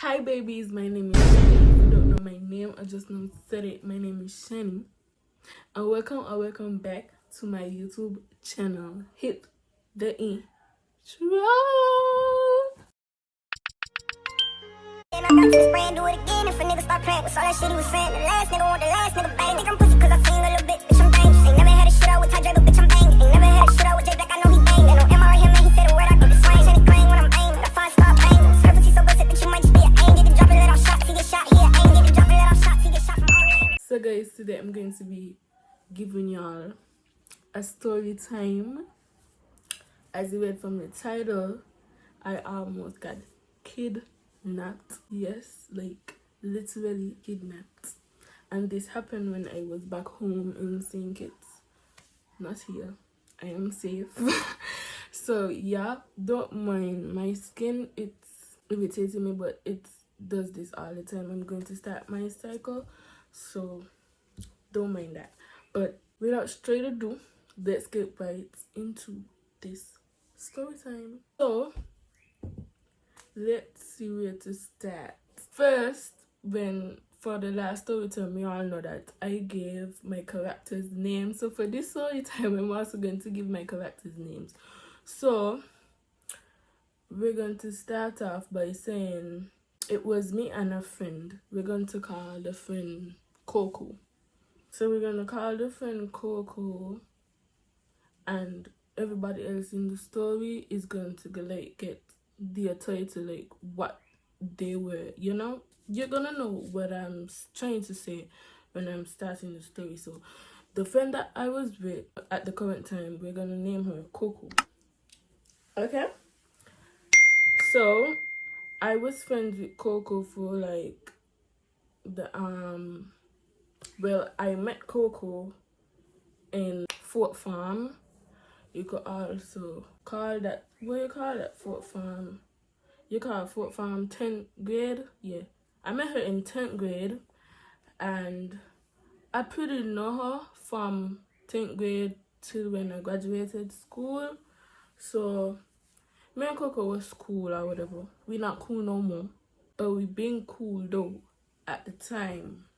Hi babies, my name is Shani. If you don't know my name, I just now said it. My name is Shani. And welcome back to my YouTube channel. Hit the intro. And I'm back to this brand, do it again. If a nigga start playing with all that shit he was saying, the last nigga want the last nigga bang. Think I'm pussy cause I sing a little bit, bitch, I'm bang. Ain't never had a shit out with Ty J, but bitch, I'm bang. Ain't never had a shit out with J Black, I know he bang. Ain't no M right here, man, he said a word, I go to swing. Shani clang when I'm aiming, the 5-star bang. Serpentine so good, that you might just be an aim. Get the drop and let off shots, he get shot, he an aim. Get the drop and let off shots, he get shot from all lanes. So guys, today I'm going to be giving y'all a story time. As you read from the title, I almost got kidnapped. Yes, like literally kidnapped. And this happened when I was back home in St. Kitts. Not here. I am safe. So yeah, don't mind my skin. It's irritating me, but it does this all the time. I'm going to start my cycle, so don't mind that. But without straight ado, let's get right into this story time. So let's see where to start. First, for the last story time, you all know that I gave my characters names. So for this story time, I'm also going to give my characters names. So we're going to start off by saying it was me and a friend. We're going to call the friend Coco. So we're going to call the friend Coco, and everybody else in the story is going to get their title, like what they were, you know? You're gonna know what I'm trying to say when I'm starting the story. So the friend that I was with at the current time, we're gonna name her Coco. Okay? So I was friends with Coco for like I met Coco in Fort Farm. You could also call that, what you call that, Fort Farm? You call Fort Farm 10th grade? Yeah. I met her in 10th grade, and I pretty know her from 10th grade till when I graduated school. So me and Coco was cool or whatever. We not cool no more, but we been cool though at the time.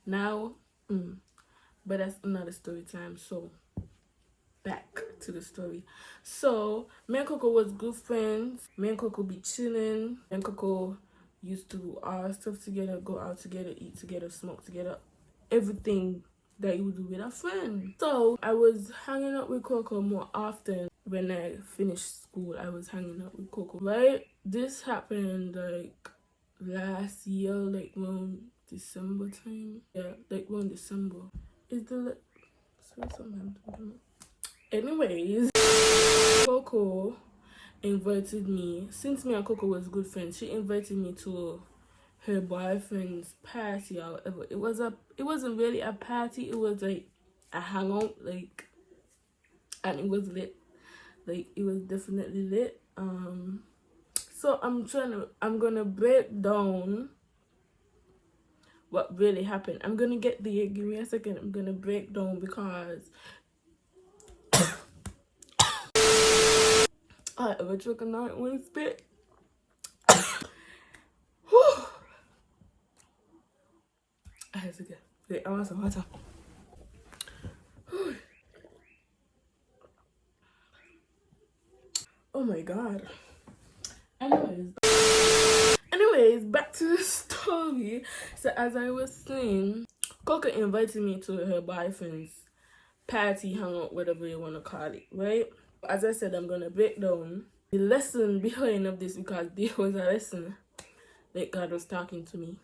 Now, but that's another story time. So back to the story. So me and Coco was good friends. Me and Coco be chilling. Me and Coco used to do our stuff together, go out together, eat together, smoke together, everything that you would do with a friend. So I was hanging out with Coco more often. When I finished school, I was hanging out with Coco, right? This happened like last year, like around December time. Yeah, like around December. Is the anyways, Coco invited me, since me and Coco was good friends, she invited me to her boyfriend's party or whatever. It wasn't really a party, it was like a hangout, like, and it was lit. Like, it was definitely lit. So I'm gonna break down what really happened. I'm gonna get there, give me a second. I'm gonna break down because I ever took a night one spit. I have to get. Wait, I want some water. Oh my god. Anyways, back to the story. So as I was saying, Coco invited me to her boyfriend's party, hangout, whatever you want to call it, right? As I said, I'm gonna break down the lesson behind of this, because there was a lesson that God was talking to me,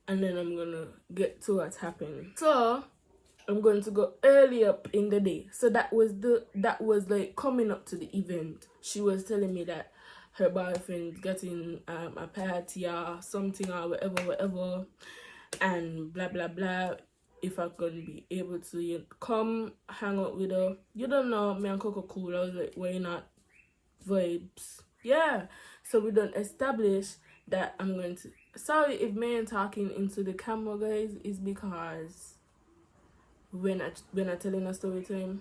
and then I'm gonna get to what's happening. So I'm going to go early up in the day. So that was like coming up to the event. She was telling me that her boyfriend getting a party or something or whatever, and blah blah blah. If I could be able to come hang out with her. You don't know, me and Coco cool. I was like, why not? Vibes. Yeah. So we don't establish that I'm going to. Sorry if me ain't talking into the camera, guys. It's because when I telling a story time,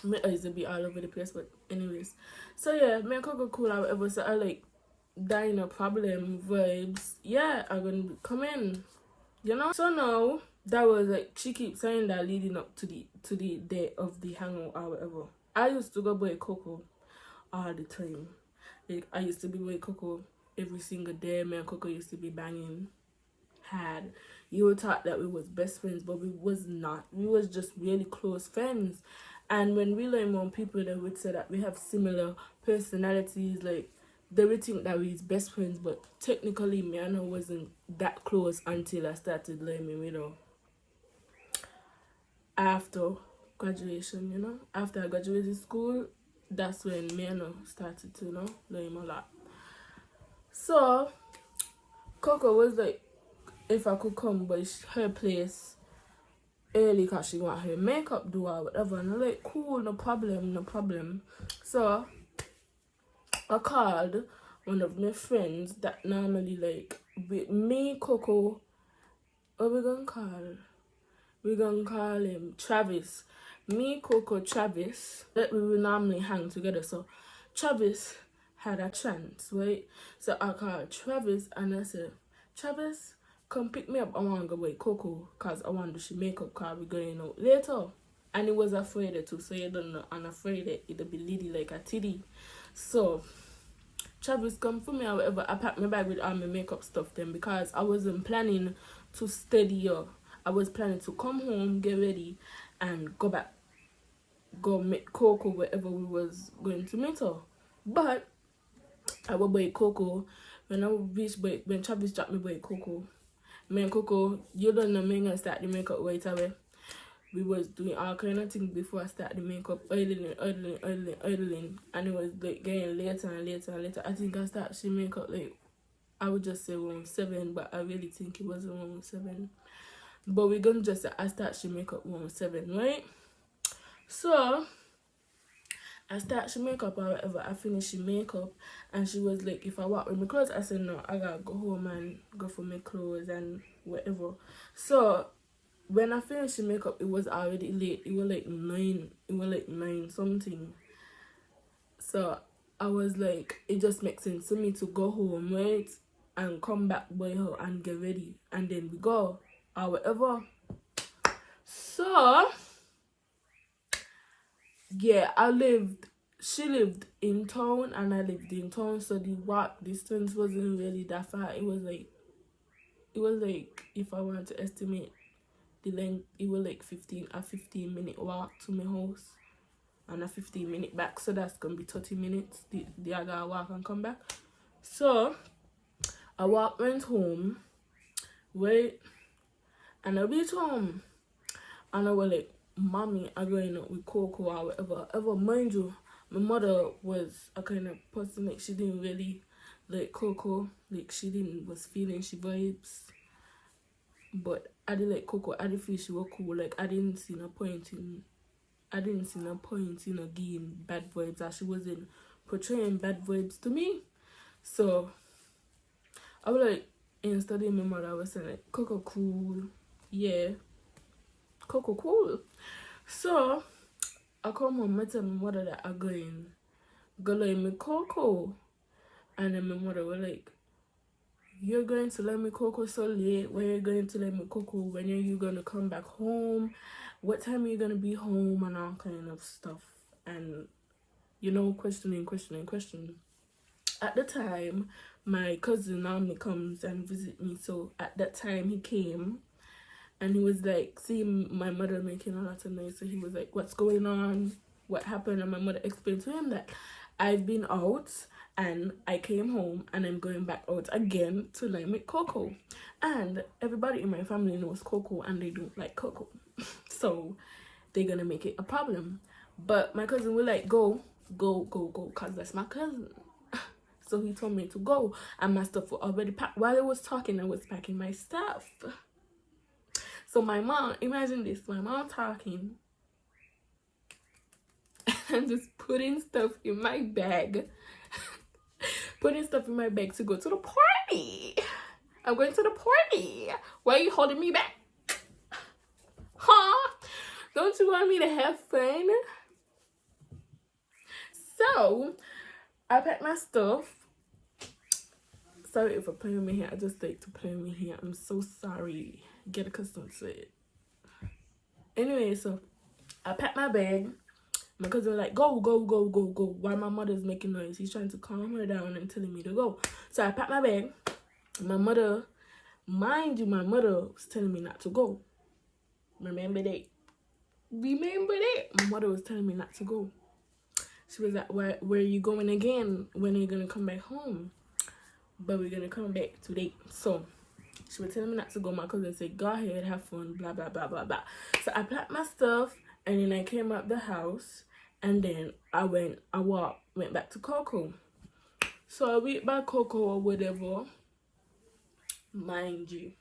my eyes will be all over the place. But anyways, so yeah, me and Coco cool or whatever. So I like that ain't a problem vibes, yeah, are gonna come in, you know. So now that was like, she keeps saying that leading up to the day of the hangout or whatever. I used to go buy cocoa all the time. Like, I used to be buy cocoa every single day. Me and Coco used to be banging hard. You would thought that we was best friends, but we was not. We was just really close friends. And when we learn more people that would say that we have similar personalities, like they would think that we is best friends, but technically me and her wasn't that close until I started learning, you know, after graduation, you know. After I graduated school, that's when me and her started to, you know, learn a lot. So Coco was like, if I could come by her place early because she want her makeup do or whatever, and I'm like, cool, no problem, no problem. So I called one of my friends that normally, like, with me, Coco, what we gonna call? We gonna call him Travis. Me, Coco, Travis, that we will normally hang together. So Travis had a chance, right? So I called Travis and I said, Travis, come pick me up. I want to go with Coco because I want to do she makeup because we're going out later. And he was afraid too, so you don't know. I'm afraid that it'll be litty like a titty. So Travis come for me or whatever. I packed my bag with all my makeup stuff then because I wasn't planning to study here. I was planning to come home, get ready, and go back, go meet Coco wherever we was going to meet her. But I will buy Coco when I reach when Travis dropped me by Coco. Me and Coco, you don't know me gonna start the makeup right away. We was doing all kind of things before I started the makeup, idling, and it was like getting later and later and later. I think I started the makeup like, I would just say around 7, but I really think it was around 7. But we're gonna just say I start she makeup around 7, right? So I start she makeup or whatever. I finish she makeup, and she was like, if I walk with my clothes, I said no, I gotta go home and go for my clothes and whatever. So when I finished the makeup, it was already late. It was like 9. It was like 9 something. So I was like, it just makes sense to me to go home, right, and come back by her and get ready, and then we go or whatever. So yeah, she lived in town and I lived in town, so the walk distance wasn't really that far. It was like if I wanted to estimate the length, it was like 15-minute walk to my house and a 15-minute back, so that's gonna be 30 minutes. The I gotta walk and come back. So I went home, wait, and I reached home and I was like, mommy, I'm going out with Coco or whatever. Ever mind you, my mother was a kind of person like she didn't really like Coco. Like was feeling she vibes. But I did like Coco. I did feel she was cool. Like I didn't see no point in giving bad vibes, as she wasn't portraying bad vibes to me. So I was like, instead of my mother, I was saying like, Coco cool. Yeah. Coco cool. So I come home, I tell my mother that I'm going let me Coco. And then my mother was like, you're going to let me Coco so late? When you're going to let me Coco? When are you gonna come back home? What time are you gonna be home? And all kind of stuff. And you know, questioning. At the time, my cousin normally comes and visit me, so at that time he came. And he was like, seeing my mother making a lot of noise. So he was like, what's going on? What happened? And my mother explained to him that I've been out and I came home and I'm going back out again to like meet Coco. And everybody in my family knows Coco and they don't like Coco. So they're going to make it a problem. But my cousin will like, go, because that's my cousin. So he told me to go. And my stuff was already packed. While I was talking, I was packing my stuff. So my mom, imagine this, my mom talking and just putting stuff in my bag. Putting stuff in my bag to go to the party. I'm going to the party. Why are you holding me back? Huh? Don't you want me to have fun? So, I packed my stuff Sorry if I play with my hair. I just like to play with my hair. I'm so sorry. Get accustomed to it. Anyway, so I packed my bag. My cousin was like, go, go, go, go, go. While my mother's making noise. He's trying to calm her down and telling me to go. So I packed my bag. My mother, mind you, my mother was telling me not to go. Remember that? My mother was telling me not to go. She was like, where are you going again? When are you going to come back home? But we're going to come back today. So she was telling me not to go. My cousin said, go ahead, have fun, blah, blah, blah, blah, blah. So I packed my stuff, and then I came out the house, and then I went back to Coco. So I went by Coco or whatever. Mind you,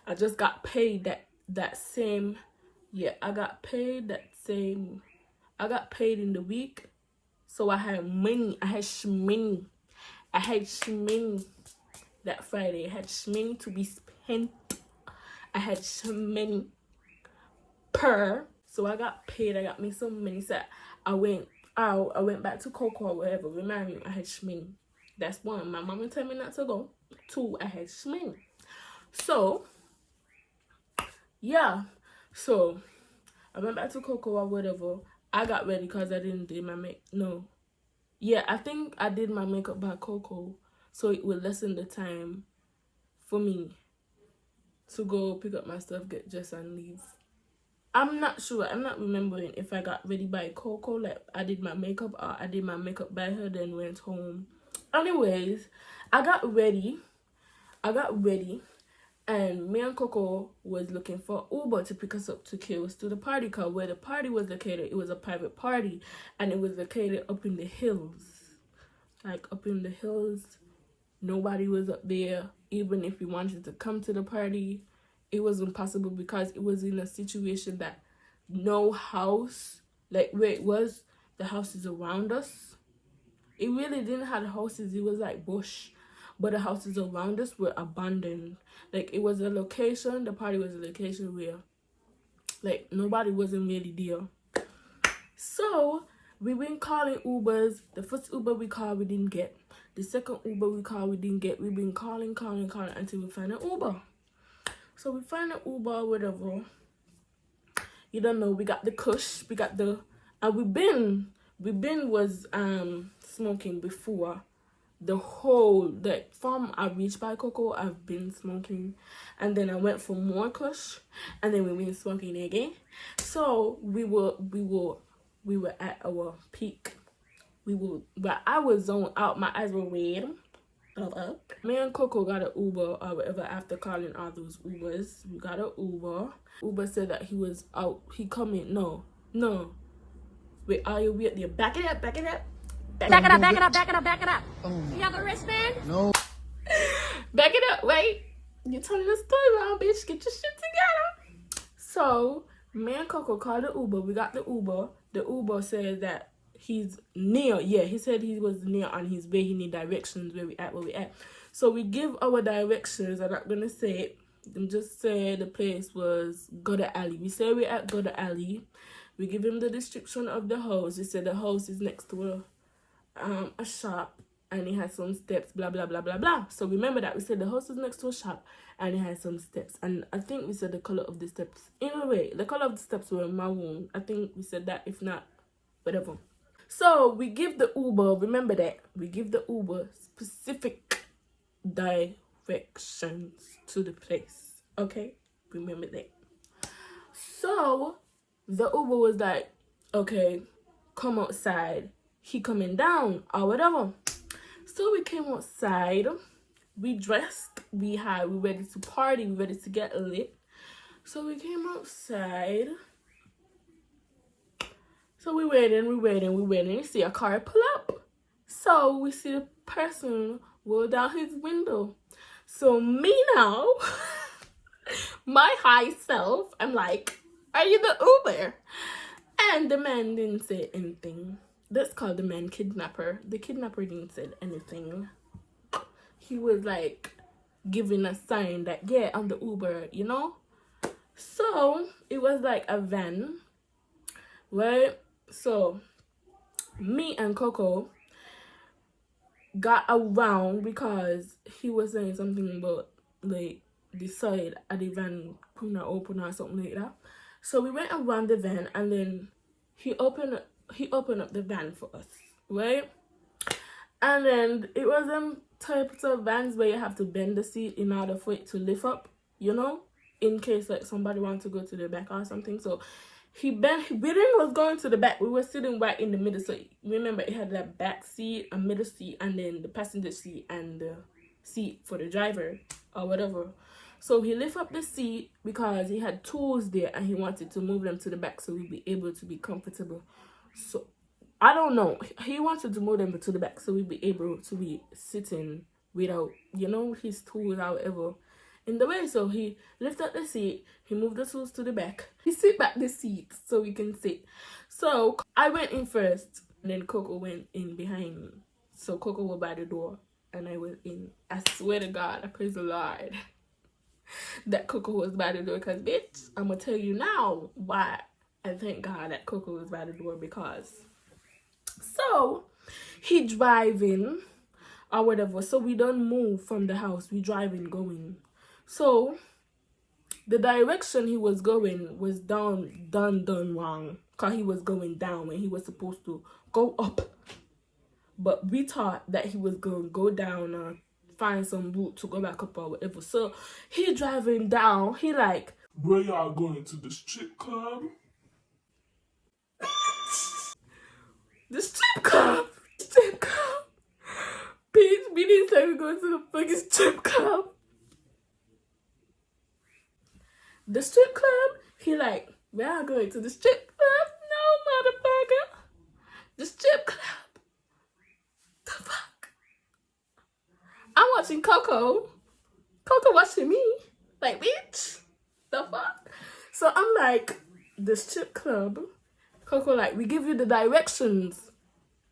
I just got paid that same, I got paid in the week. So I had money, I had shmoney that Friday. I had shmoney to be spent. I had shmoney per. So I got paid, I got me some money. So I went back to Coco or whatever. Remind me, I had shmoney. That's one. My mama told me not to go. Two, I had shmoney. So yeah, so I went back to Coco or whatever. I got ready because I didn't do my I think I did my makeup by Coco, so it would lessen the time for me to go pick up my stuff, get dressed, and leave. I'm not sure. I'm not remembering if I got ready by Coco, like I did my makeup, or I did my makeup by her, then went home. Anyways, I got ready, and me and Coco was looking for Uber to pick us up to carry us to the party, because where the party was located, it was a private party, and it was located up in the hills. Like, up in the hills. Nobody was up there. Even if we wanted to come to the party, it was impossible because it was in a situation that no house, like where it was, the houses around us, it really didn't have houses. It was like bush. But the houses around us were abandoned. Like, it was a location, the party was a location where, like, nobody wasn't really there. So, we been calling Ubers. The first Uber we called, we didn't get. The second Uber we called, we didn't get. We've been calling until we find an Uber. So, we find an Uber, whatever. You don't know, we got the kush, we got the... And we been was smoking before. The whole, like, from I reached by Coco, I've been smoking, and then I went for more kush, and then we been smoking again. So we were at our peak. But I was zoned out. My eyes were red. Me and Coco got an Uber or whatever after calling all those Ubers. We got an Uber. Uber said that he was out. He coming. No. Wait, are you weird? Yeah, back it up. Back it up. You have a wristband? No. Back it up. Wait. You're telling the story wrong, bitch. Get your shit together. So, me and Coco called the Uber. We got the Uber. The Uber said that he's near. Yeah, he said he was near on his way. He need directions where we at. So, we give our directions. I'm not going to say it. I'm just say the place was Gutter Alley. We say we're at Gutter Alley. We give him the description of the house. He said the house is next to a shop, and it has some steps, blah blah blah blah blah. So remember that we said the house is next to a shop and it has some steps, and I think we said the color of the steps. Anyway, the color of the steps were maroon. I think we said that. If not, whatever. So we give the Uber, remember that we give the Uber specific directions to the place. Okay, remember that. So the Uber was like, okay, come outside. He coming down or whatever. So we came outside. We dressed. We ready to party. We ready to get lit. So we came outside. So we waiting. You see a car pull up. So we see the person roll down his window. So me now, my high self, I'm like, are you the Uber? And the man didn't say anything. That's called the man kidnapper. The kidnapper didn't say anything. He was like giving a sign that, yeah, I'm the Uber, you know? So it was like a van, right? So me and Coco, got around because he was saying something about like the side of the van could not open or something like that. So we went around the van, and then he opened up the van for us, right? And then it was them types of vans where you have to bend the seat in order for it to lift up, you know, in case like somebody wants to go to the back or something. So we didn't was going to the back. We were sitting right in the middle. So remember, it had that back seat, a middle seat, and then the passenger seat and the seat for the driver or whatever. So he lifted up the seat because he had tools there and he wanted to move them to the back so we'd be able to be comfortable. So I don't know. He wanted to move them to the back so we'd be able to be sitting without, you know, his tools, however, in the way. So he lifted up the seat, he moved the tools to the back. He sit back the seat so we can sit. So I went in first, and then Coco went in behind me. So Coco was by the door, and I was in. I swear to God, I praise the Lord, that Coco was by the door. Because, bitch, I'm going to tell you now why I thank God that Coco was by the door. Because, so, he driving or whatever. So, we don't move from the house. We driving, going. So, the direction he was going was done wrong. Because he was going down when he was supposed to go up. But we thought that he was going to go down or find some route to go back up or whatever. So, he driving down. He like, where y'all going, to the strip club? The strip club? Strip club? Bitch, we didn't say we going to the fucking strip club. The strip club? He like, we are going to the strip club? No, motherfucker. The strip club. The fuck? I'm watching Coco. Coco watching me. Like, bitch. The fuck? So I'm like, the strip club. Coco like, we give you the directions.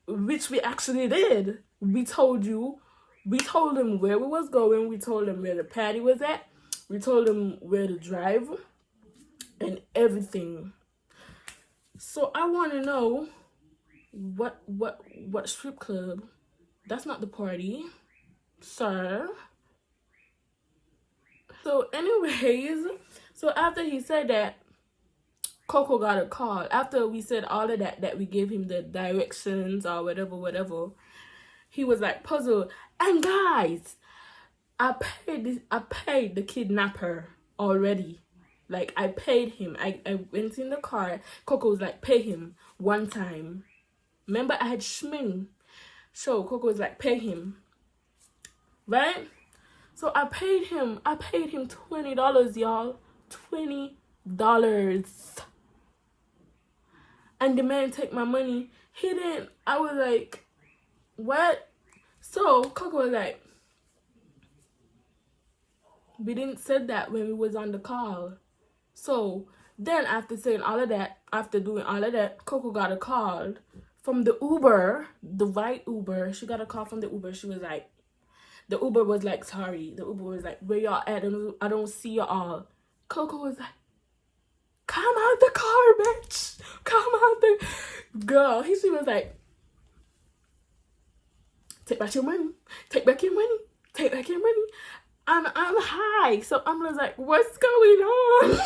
Which we actually did. We told him where we was going. We told him where the party was at. We told him where to drive and everything. So I want to know what strip club? That's not the party, sir. So anyways, so after he said that, Coco got a call. After we said all of that we gave him the directions or whatever, he was like puzzled. And guys, I paid the kidnapper already. Like, I paid him. I went in the car. Coco was like, pay him one time. Remember, I had Shmin. So Coco was like, pay him. Right? So I paid him $20, y'all. $20. And the man take my money. He didn't. I was like, what? So Coco was like, we didn't say that when we was on the call. So then after saying all of that, after doing all of that, Coco got a call from the Uber, the right Uber. She got a call from the Uber. She was like, the Uber was like, sorry. The Uber was like, where y'all at? I don't see y'all. Coco was like, come out the car, bitch. Come out the... Girl, she was like, take back your money. Take back your money. Take back your money. I'm high. So I'm just like, what's going on?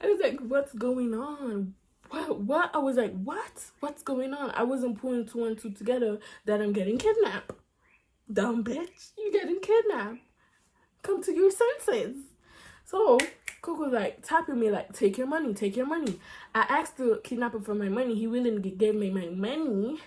I was like, what's going on? What? I was like, what? What's going on? I wasn't putting 2 and 2 together that I'm getting kidnapped. Dumb bitch. You getting kidnapped. Come to your senses. So Coco was like tapping me like, take your money, take your money. I asked the kidnapper for my money. He willingly gave me my money.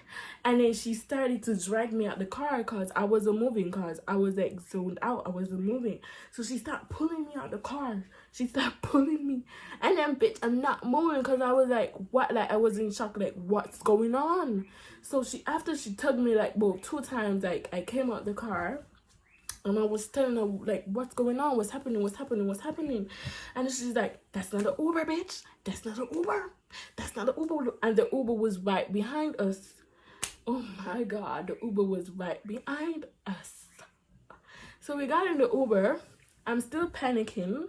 And then she started to drag me out the car because I wasn't moving, because I was like zoned out. I wasn't moving. So she started pulling me out the car. She started pulling me. And then, bitch, I'm not moving because I was like, what? Like, I was in shock. Like, what's going on? So after she tugged me like, well, 2 times, like, I came out the car. And I was telling her, like, what's going on? What's happening? What's happening? What's happening? And she's like, that's not an Uber, bitch. That's not an Uber. That's not an Uber. And the Uber was right behind us. Oh, my God. The Uber was right behind us. So we got in the Uber. I'm still panicking.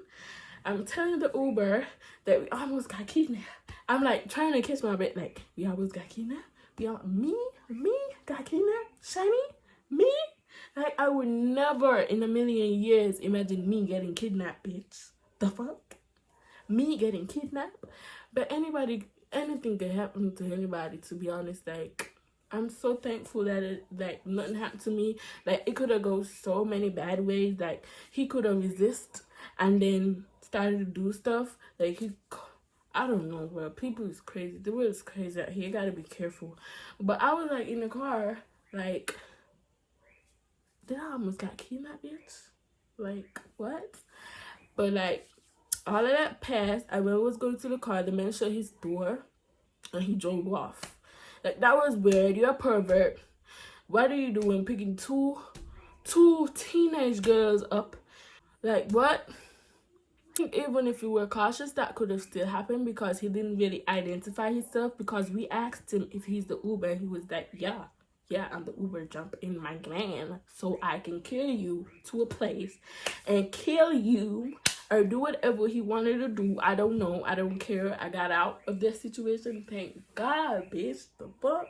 I'm telling the Uber that we almost got kidnapped. I'm, like, trying to catch my breath. Like, we almost got kidnapped. Me got kidnapped. Shani Me? Like, I would never in a million years imagine me getting kidnapped, bitch. The fuck? Me getting kidnapped? But anything could happen to anybody, to be honest. Like, I'm so thankful that like, nothing happened to me. Like, it could have gone so many bad ways. Like, he could have resisted and then started to do stuff. Like, I don't know, bro. People is crazy. The world is crazy out here. You gotta be careful. But I was, like, in the car, like, did I almost got kidnapped, bitch? Like, what? But, like, all of that passed. I was going to the car. The man shut his door and he drove off. Like, that was weird. You're a pervert. What are you doing picking two teenage girls up? Like, what? I think even if you were cautious, that could have still happened because he didn't really identify himself, because we asked him if he's the Uber and he was like, yeah, I'm the Uber. Jump in my van so I can carry you to a place and kill you or do whatever he wanted to do. I don't know. I don't care. I got out of this situation. Thank God, bitch. The fuck?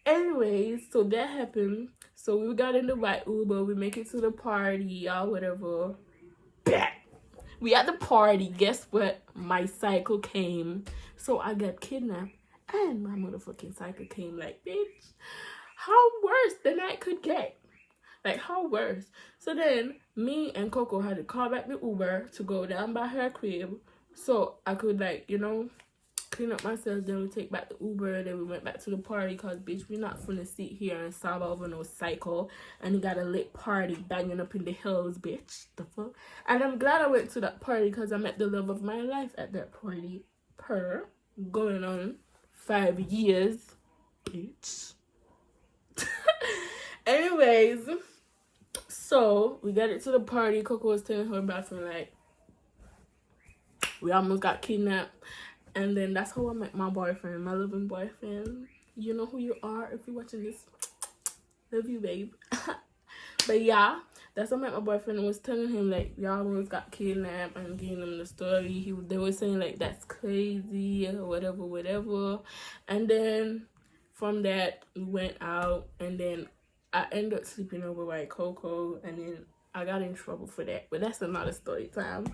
Anyways, so that happened. So we got in the white Uber. We make it to the party or whatever. We at the party. Guess what? My cycle came. So I got kidnapped. And my motherfucking cycle came. Like, bitch, how worse the night could get? Like, how worse? So then, me and Coco had to call back the Uber to go down by her crib so I could, like, you know, clean up myself. Then we take back the Uber. Then we went back to the party because, bitch, we're not finna sit here and sob over no cycle. And he got a lit party banging up in the hills, bitch. The fuck? And I'm glad I went to that party because I met the love of my life at that party. Going on 5 years, bitch. Anyways, so we got it to the party. Coco was telling her boyfriend, like, we almost got kidnapped. And then that's how I met my boyfriend, my loving boyfriend. You know who you are if you're watching this. Love you, babe. But yeah, that's how I met my boyfriend. And was telling him, like, y'all almost got kidnapped and giving him the story. They were saying, like, that's crazy or whatever. And then from that, we went out, and then I ended up sleeping over by Coco, and then I got in trouble for that. But that's another story time.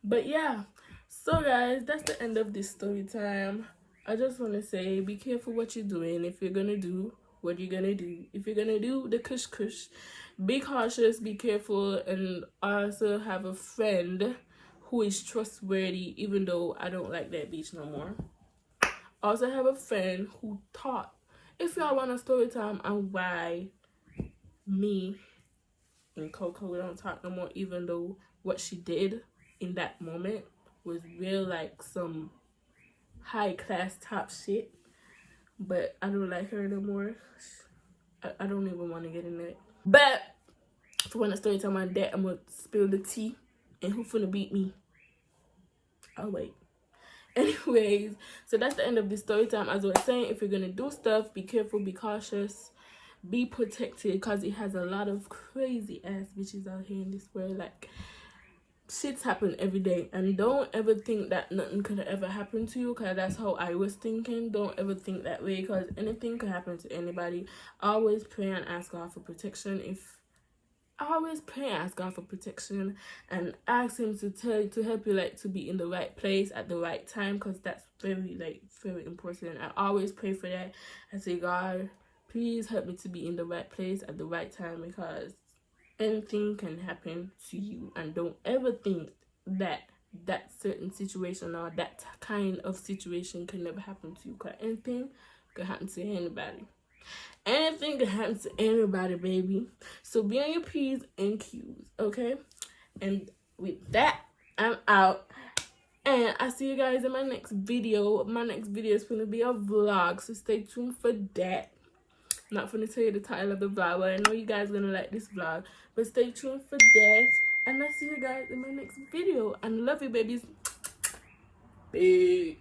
But yeah, so guys, that's the end of this story time. I just want to say, be careful what you're doing. If you're gonna do what you're gonna do, if you're gonna do the kush, be cautious, be careful, and also have a friend who is trustworthy, even though I don't like that beach no more. Also have a friend who taught. If y'all want a story time on why me and Coco don't talk no more, even though what she did in that moment was real, like, some high class top shit, but I don't like her no more. I don't even want to get in it. But if you want a story time on that, I'm gonna spill the tea, and who finna beat me? I'll wait. Anyways, so that's the end of this story time. As I was saying, if you're gonna do stuff, be careful, be cautious, be protected, because it has a lot of crazy ass bitches out here in this world. Like, shits happen every day, and don't ever think that nothing could ever happen to you, because that's how I was thinking. Don't ever think that way, because anything could happen to anybody. Always pray and ask God for protection. Always pray and ask God for protection, and ask him to help you, like, to be in the right place at the right time, because that's very, like, very important. I always pray for that. I say, God, please help me to be in the right place at the right time, because anything can happen to you. And don't ever think that that certain situation or that kind of situation can never happen to you, because anything could happen to anybody. Anything can happen to anybody, baby. So be on your P's and Q's, okay? And with that, I'm out. And I see you guys in my next video. My next video is going to be a vlog, so stay tuned for that. I'm not going to tell you the title of the vlog, but I know you guys are going to like this vlog. But stay tuned for that. And I'll see you guys in my next video. And love you, babies. Peace.